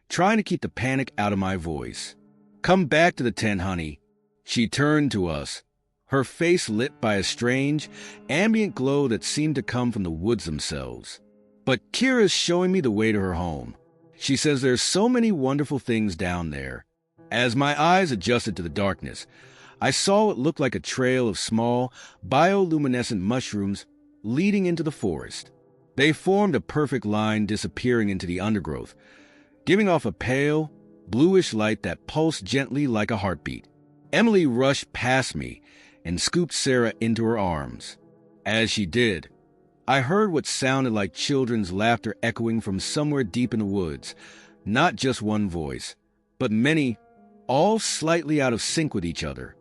trying to keep the panic out of my voice. "Come back to the tent, honey." She turned to us, her face lit by a strange, ambient glow that seemed to come from the woods themselves. "But Kira's showing me the way to her home. She says there's so many wonderful things down there." As my eyes adjusted to the darkness, I saw what looked like a trail of small, bioluminescent mushrooms leading into the forest. They formed a perfect line, disappearing into the undergrowth, giving off a pale, bluish light that pulsed gently like a heartbeat. Emily rushed past me and scooped Sarah into her arms. As she did, I heard what sounded like children's laughter echoing from somewhere deep in the woods. Not just one voice, but many, all slightly out of sync with each other.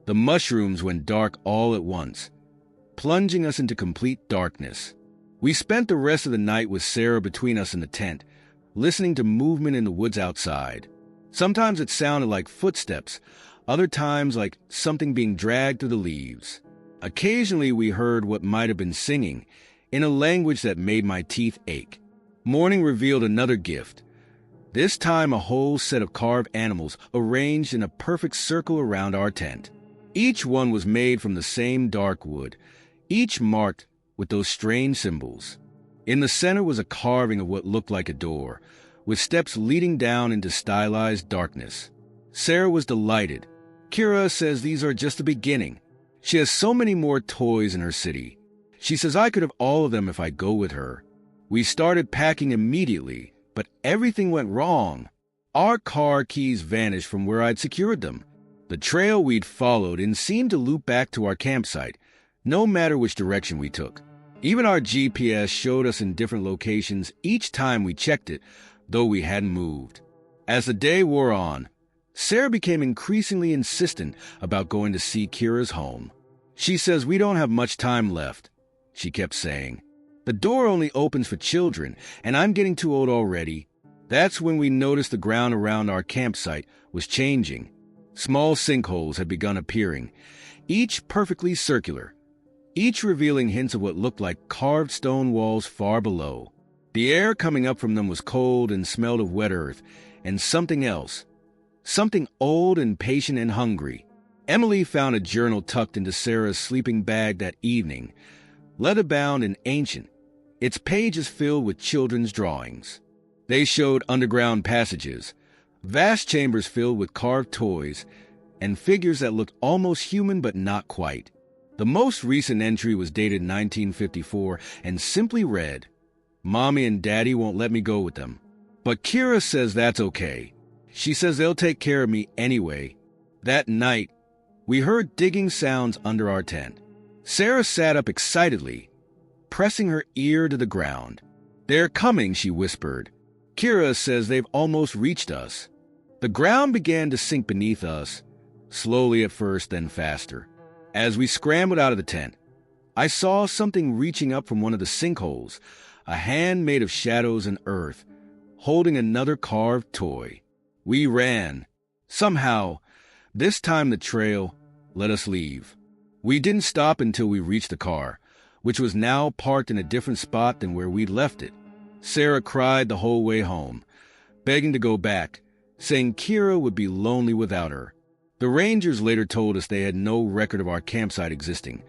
The mushrooms went dark all at once, plunging us into complete darkness. We spent the rest of the night with Sarah between us in the tent, listening to movement in the woods outside. Sometimes it sounded like footsteps, other times like something being dragged through the leaves. Occasionally we heard what might have been singing, in a language that made my teeth ache. Morning revealed another gift. This time a whole set of carved animals arranged in a perfect circle around our tent. Each one was made from the same dark wood, each marked with those strange symbols. In the center was a carving of what looked like a door, with steps leading down into stylized darkness. Sarah was delighted. Kira says these are just the beginning. She has so many more toys in her city. She says I could have all of them if I go with her. We started packing immediately, but everything went wrong. Our car keys vanished from where I'd secured them. The trail we'd followed and seemed to loop back to our campsite, no matter which direction we took. Even our GPS showed us in different locations each time we checked it, though we hadn't moved. As the day wore on, Sarah became increasingly insistent about going to see Kira's home. She says we don't have much time left, she kept saying. The door only opens for children, and I'm getting too old already. That's when we noticed the ground around our campsite was changing. Small sinkholes had begun appearing, each perfectly circular, each revealing hints of what looked like carved stone walls far below. The air coming up from them was cold and smelled of wet earth, and something else. Something old and patient and hungry. Emily found a journal tucked into Sarah's sleeping bag that evening, leather-bound and ancient, its pages filled with children's drawings. They showed underground passages, vast chambers filled with carved toys, and figures that looked almost human but not quite. The most recent entry was dated 1954 and simply read, "Mommy and Daddy won't let me go with them. But Kira says that's okay. She says they'll take care of me anyway." That night, we heard digging sounds under our tent. Sarah sat up excitedly, pressing her ear to the ground. "They're coming," she whispered. "Kira says they've almost reached us." The ground began to sink beneath us, slowly at first, then faster. As we scrambled out of the tent, I saw something reaching up from one of the sinkholes, a hand made of shadows and earth, holding another carved toy. We ran. Somehow, this time the trail let us leave. We didn't stop until we reached the car, which was now parked in a different spot than where we'd left it. Sarah cried the whole way home, begging to go back, saying Kira would be lonely without her. The rangers later told us they had no record of our campsite existing,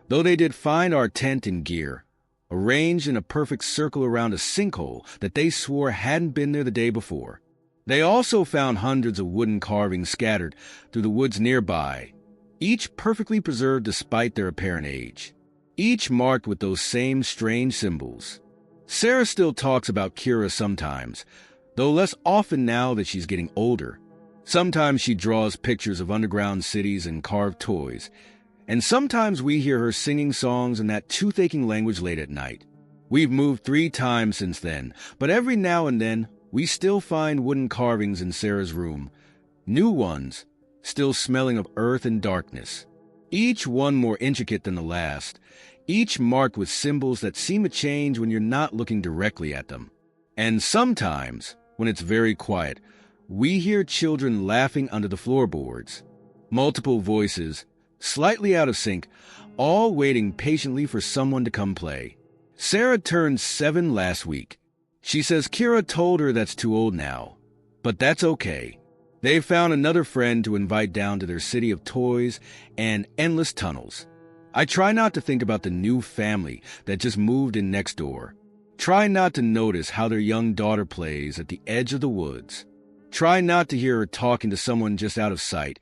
though they did find our tent and gear, arranged in a perfect circle around a sinkhole that they swore hadn't been there the day before. They also found hundreds of wooden carvings scattered through the woods nearby, each perfectly preserved despite their apparent age, each marked with those same strange symbols. Sarah still talks about Kira sometimes, though less often now that she's getting older. Sometimes she draws pictures of underground cities and carved toys, and sometimes we hear her singing songs in that tooth-aching language late at night. We've moved 3 times since then, but every now and then we still find wooden carvings in Sarah's room, new ones, still smelling of earth and darkness, each one more intricate than the last, each marked with symbols that seem to change when you're not looking directly at them. And sometimes, when it's very quiet, we hear children laughing under the floorboards. Multiple voices, slightly out of sync, all waiting patiently for someone to come play. Sarah turned 7 last week. She says Kira told her that's too old now, but that's okay. They found another friend to invite down to their city of toys and endless tunnels. I try not to think about the new family that just moved in next door. Try not to notice how their young daughter plays at the edge of the woods. Try not to hear her talking to someone just out of sight,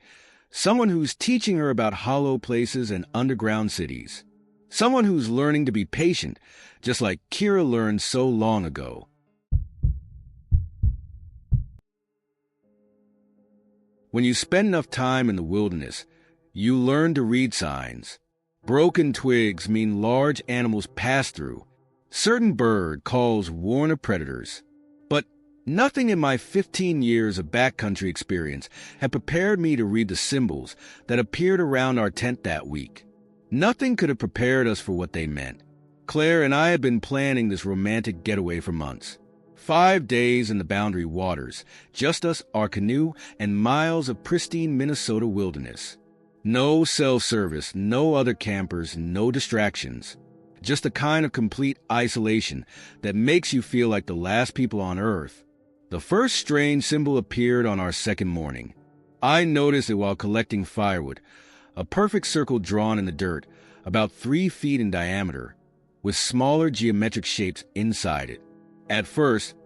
someone who's teaching her about hollow places and underground cities. Someone who's learning to be patient, just like Kira learned so long ago. When you spend enough time in the wilderness, you learn to read signs. Broken twigs mean large animals pass through. Certain bird calls warn of predators. But nothing in my 15 years of backcountry experience had prepared me to read the symbols that appeared around our tent that week. Nothing could have prepared us for what they meant. Claire and I had been planning this romantic getaway for months. 5 days in the Boundary Waters, just us, our canoe, and miles of pristine Minnesota wilderness. No cell service, no other campers, no distractions. Just the kind of complete isolation that makes you feel like the last people on Earth. The first strange symbol appeared on our second morning. I noticed it while collecting firewood, a perfect circle drawn in the dirt, about 3 feet in diameter, with smaller geometric shapes inside it. At first,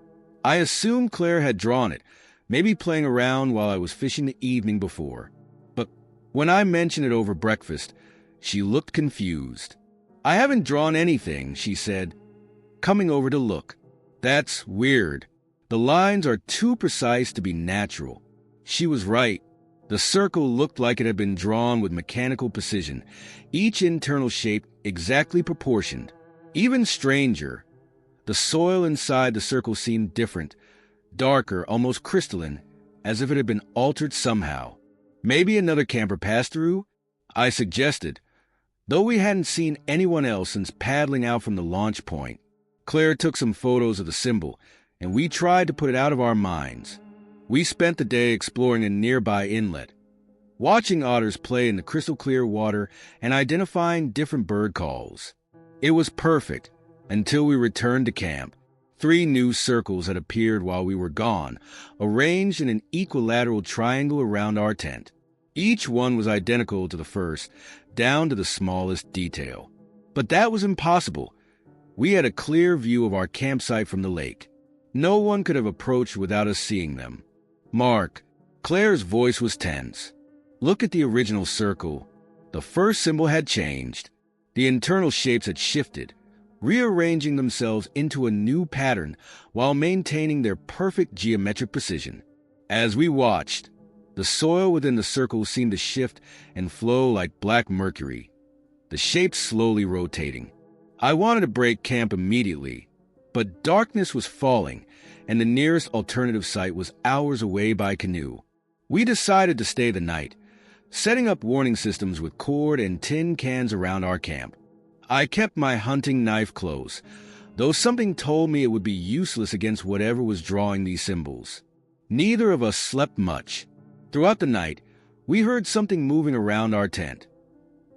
I assumed Claire had drawn it, maybe playing around while I was fishing the evening before. But when I mentioned it over breakfast, she looked confused. "I haven't drawn anything," she said, coming over to look. "That's weird. The lines are too precise to be natural." She was right. The circle looked like it had been drawn with mechanical precision, each internal shape exactly proportioned. Even stranger, the soil inside the circle seemed different, darker, almost crystalline, as if it had been altered somehow. "Maybe another camper passed through?" I suggested, though we hadn't seen anyone else since paddling out from the launch point. Claire took some photos of the symbol, and we tried to put it out of our minds. We spent the day exploring a nearby inlet, watching otters play in the crystal-clear water and identifying different bird calls. It was perfect until we returned to camp. 3 new circles had appeared while we were gone, arranged in an equilateral triangle around our tent. Each one was identical to the first, down to the smallest detail. But that was impossible. We had a clear view of our campsite from the lake. No one could have approached without us seeing them. "Mark," Claire's voice was tense. "Look at the original circle. The first symbol had changed. The internal shapes had shifted, rearranging themselves into a new pattern while maintaining their perfect geometric precision. As we watched, the soil within the circle seemed to shift and flow like black mercury, the shapes slowly rotating. I wanted to break camp immediately, but darkness was falling, and the nearest alternative site was hours away by canoe. We decided to stay the night, setting up warning systems with cord and tin cans around our camp. I kept my hunting knife close, though something told me it would be useless against whatever was drawing these symbols. Neither of us slept much. Throughout the night, we heard something moving around our tent.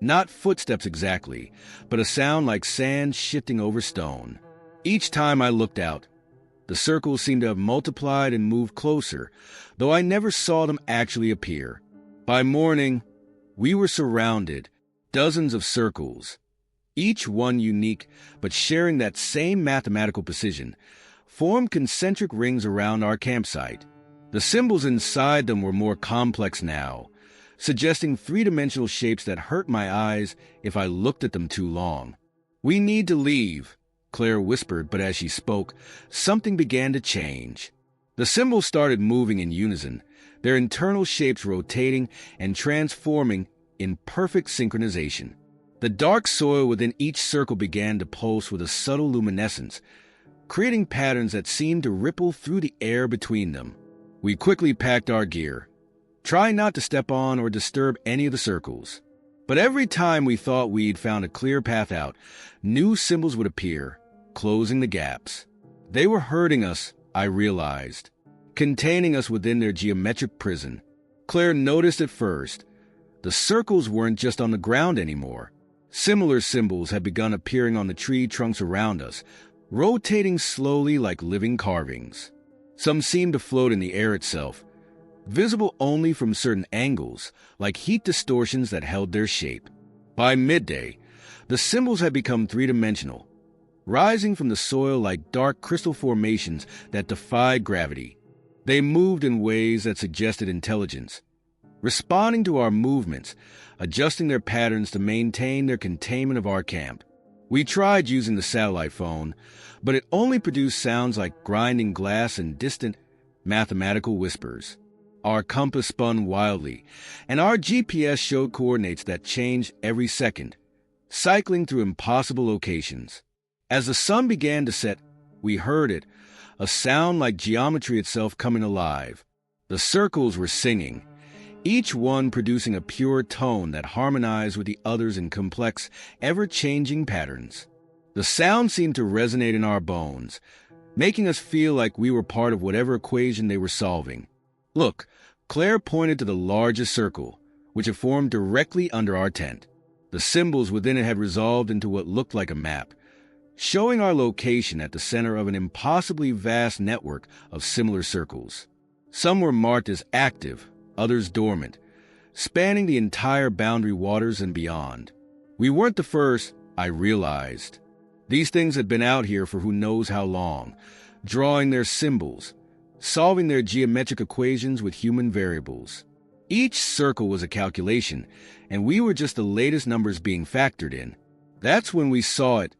Not footsteps exactly, but a sound like sand shifting over stone. Each time I looked out, the circles seemed to have multiplied and moved closer, though I never saw them actually appear. By morning, we were surrounded, dozens of circles, each one unique but sharing that same mathematical precision, formed concentric rings around our campsite. The symbols inside them were more complex now, suggesting 3-dimensional shapes that hurt my eyes if I looked at them too long. "We need to leave," Claire whispered, but as she spoke, something began to change. The symbols started moving in unison, their internal shapes rotating and transforming in perfect synchronization. The dark soil within each circle began to pulse with a subtle luminescence, creating patterns that seemed to ripple through the air between them. We quickly packed our gear, trying not to step on or disturb any of the circles. But every time we thought we'd found a clear path out, new symbols would appear, closing the gaps. They were hurting us, I realized, containing us within their geometric prison. Claire noticed at first. The circles weren't just on the ground anymore. Similar symbols had begun appearing on the tree trunks around us, rotating slowly like living carvings. Some seemed to float in the air itself, visible only from certain angles, like heat distortions that held their shape. By midday, the symbols had become 3-dimensional, rising from the soil like dark crystal formations that defied gravity. They moved in ways that suggested intelligence, responding to our movements, adjusting their patterns to maintain their containment of our camp. We tried using the satellite phone, but it only produced sounds like grinding glass and distant mathematical whispers. Our compass spun wildly, and our GPS showed coordinates that changed every second, cycling through impossible locations. As the sun began to set, we heard it, a sound like geometry itself coming alive. The circles were singing, each one producing a pure tone that harmonized with the others in complex, ever-changing patterns. The sound seemed to resonate in our bones, making us feel like we were part of whatever equation they were solving. Look, Claire pointed to the largest circle, which had formed directly under our tent. The symbols within it had resolved into what looked like a map, showing our location at the center of an impossibly vast network of similar circles. Some were marked as active, others dormant, spanning the entire boundary waters and beyond. We weren't the first, I realized. These things had been out here for who knows how long, drawing their symbols, solving their geometric equations with human variables. Each circle was a calculation, and we were just the latest numbers being factored in. That's when we saw it,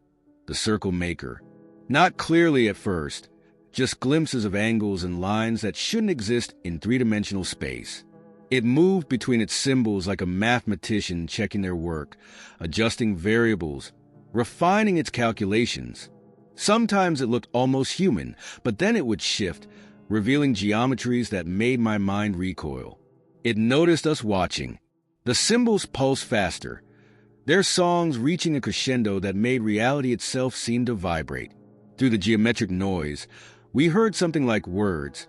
the circle maker. Not clearly at first, just glimpses of angles and lines that shouldn't exist in three-dimensional space. It moved between its symbols like a mathematician checking their work, adjusting variables, refining its calculations. Sometimes it looked almost human, but then it would shift, revealing geometries that made my mind recoil. It noticed us watching. The symbols pulsed faster, their songs reaching a crescendo that made reality itself seem to vibrate. Through the geometric noise, we heard something like words.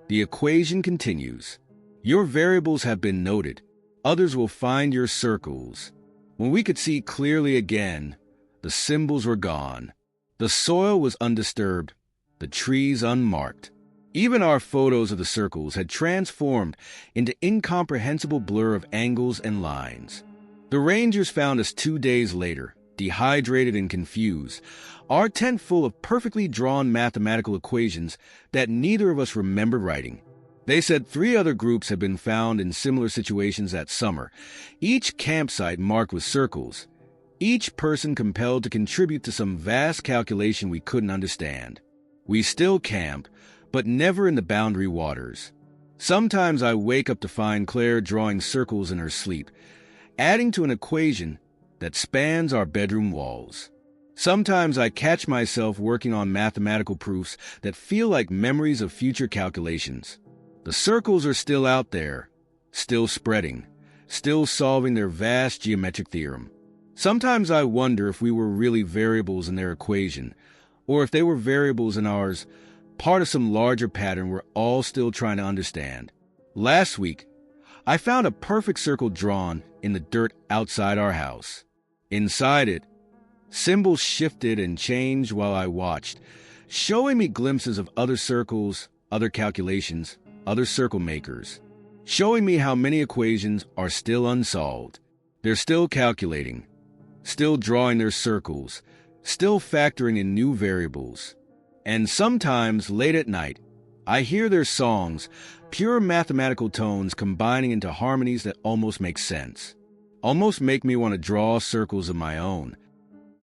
The equation continues. Your variables have been noted. Others will find your circles. When we could see clearly again, the symbols were gone. The soil was undisturbed, the trees unmarked. Even our photos of the circles had transformed into incomprehensible blur of angles and lines. The rangers found us 2 days later, dehydrated and confused, our tent full of perfectly drawn mathematical equations that neither of us remembered writing. They said 3 other groups had been found in similar situations that summer, each campsite marked with circles, each person compelled to contribute to some vast calculation we couldn't understand. We still camp, but never in the boundary waters. Sometimes I wake up to find Claire drawing circles in her sleep, adding to an equation that spans our bedroom walls. Sometimes I catch myself working on mathematical proofs that feel like memories of future calculations. The circles are still out there, still spreading, still solving their vast geometric theorem. Sometimes I wonder if we were really variables in their equation, or if they were variables in ours, part of some larger pattern we're all still trying to understand. Last week, I found a perfect circle drawn in the dirt outside our house. Inside it, symbols shifted and changed while I watched, showing me glimpses of other circles, other calculations, other circle makers, showing me how many equations are still unsolved. They're still calculating, still drawing their circles, still factoring in new variables. And sometimes, late at night, I hear their songs, pure mathematical tones combining into harmonies that almost make sense, almost make me want to draw circles of my own,